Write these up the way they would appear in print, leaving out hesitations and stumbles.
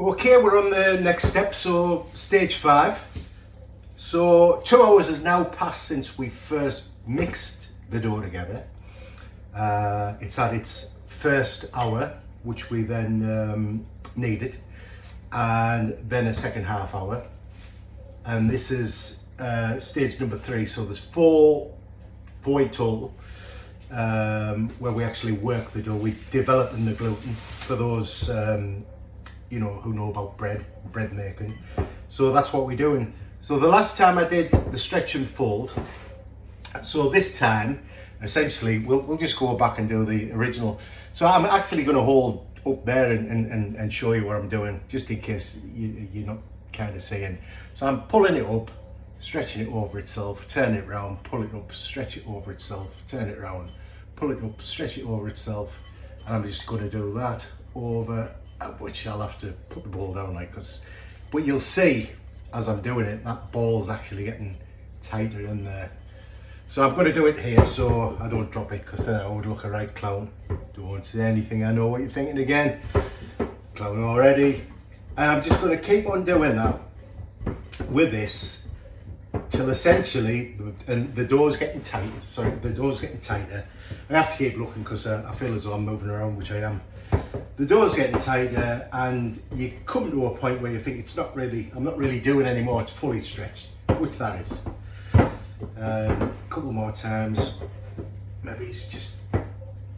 Okay, we're on the next step, so stage 5. So 2 hours has now passed since we first mixed the dough together. It's had its first hour, which we then kneaded, and then a second half hour. And this is stage number 3, so there's 4 in total, where we actually work the dough. We develop the gluten for those who know about bread making. So that's what we're doing. So the last time I did the stretch and fold, so this time essentially we'll just go back and do the original. So I'm actually going to hold up there and show you what I'm doing, just in case you're not kind of seeing. So I'm pulling it up, stretching it over itself, turn it around, pull it up, stretch it over itself, turn it around, pull it up, stretch it over itself, and I'm just going to do that over, which I'll have to put the ball down like, but you'll see as I'm doing it that ball's actually getting tighter in there. So I'm going to do it here so I don't drop it, because then I would look a right clown. Don't say anything, I know what you're thinking again. Clown already. And I'm just going to keep on doing that with this till essentially, and the dough's getting tighter. Sorry, the dough's getting tighter. I have to keep looking because I feel as though I'm moving around, which I am. The dough's getting tighter, and you come to a point where you think I'm not really doing anymore, it's fully stretched, which that is. A couple more times, maybe it's just,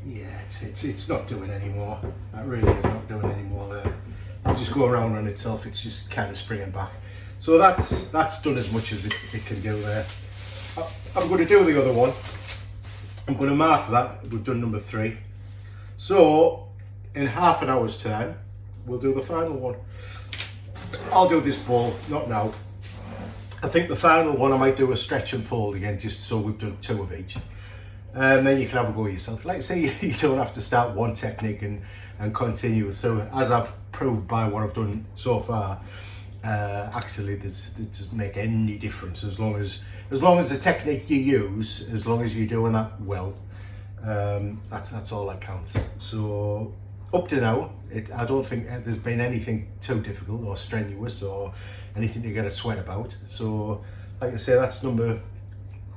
yeah, it's not doing anymore. That really is not doing anymore there. It'll just go around on itself, it's just kind of springing back. So that's done as much as it can do there. I'm going to do the other one. I'm going to mark that, we've done number 3. So in half an hour's time, we'll do the final one. I'll do this ball, not now. I think the final one I might do a stretch and fold again, just so we've done 2 of each. And then you can have a go yourself. Like I say, you don't have to start one technique and continue through it. As I've proved by what I've done so far, actually it doesn't make any difference as long as the technique you use, as long as you're doing that well, that's all that counts. So up to now, I don't think there's been anything too difficult or strenuous or anything to get a sweat about. So like I say, that's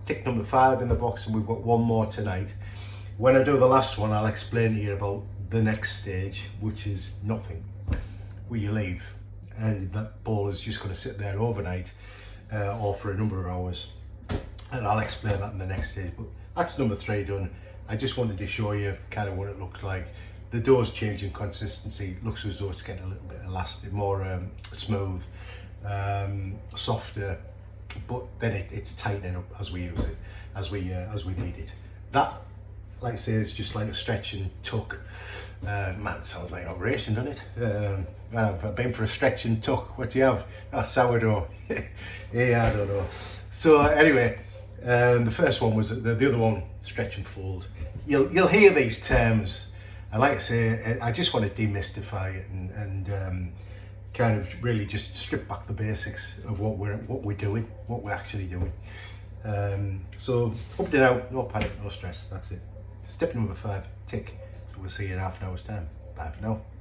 tick number 5 in the box, and we've got 1 more tonight. When I do the last one, I'll explain to you about the next stage, which is nothing, where you leave and that ball is just going to sit there overnight or for a number of hours, and I'll explain that in the next stage. But that's number 3 done. I just wanted to show you kind of what it looked like. The dough's changing consistency. It looks as though it's getting a little bit elastic, more smooth, softer, but then it's tightening up as we use it, as we need it. That, like I say, is just like a stretch and tuck. Man, it sounds like an operation, doesn't it? I've been for a stretch and tuck. What do you have? Sourdough. Yeah, I don't know. So anyway, the first one was the other one, stretch and fold. You'll hear these terms, and like I say, I just want to demystify it and kind of really just strip back the basics of what we're doing, what we're actually doing. So up to now, no panic, no stress. That's it. Step number 5, tick. So we'll see you in half an hour's time. Bye for now.